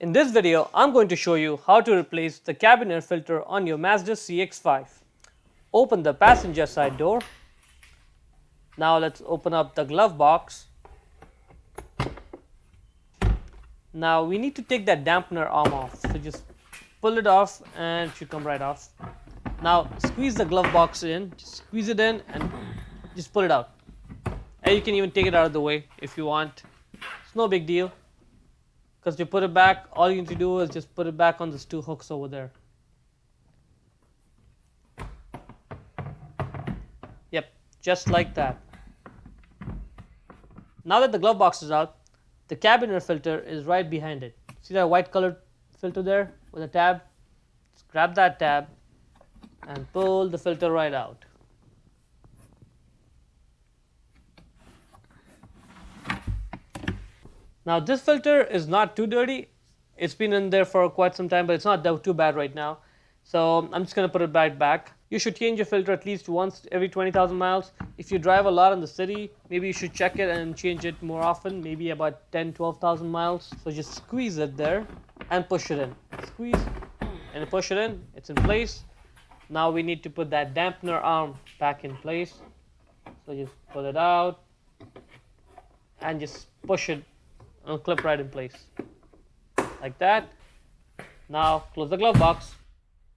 In this video, I'm going to show you how to replace the cabin air filter on your Mazda CX-5. Open the passenger side door. Now let's open up the glove box. Now we need to take that dampener arm off. So just pull it off and it should come right off. Now squeeze the glove box in, just squeeze it in and just pull it out. And you can even take it out of the way if you want. It's no big deal. Because to put it back, all you need to do is just put it back on those two hooks over there. Yep, just like that. Now that the glove box is out, the cabin air filter is right behind it. See that white colored filter there with a tab? Just grab that tab and pull the filter right out. Now this filter is not too dirty. It's been in there for quite some time, but it's not too bad right now. So I'm just going to put it right back. You should change your filter at least once every 20,000 miles. If you drive a lot in the city, maybe you should check it and change it more often, maybe about 10-12,000 miles. So just squeeze it there and push it in. Squeeze and push it in. It's in place. Now we need to put that dampener arm back in place. So just pull it out and just push it. It'll clip right in place like that. Now close the glove box.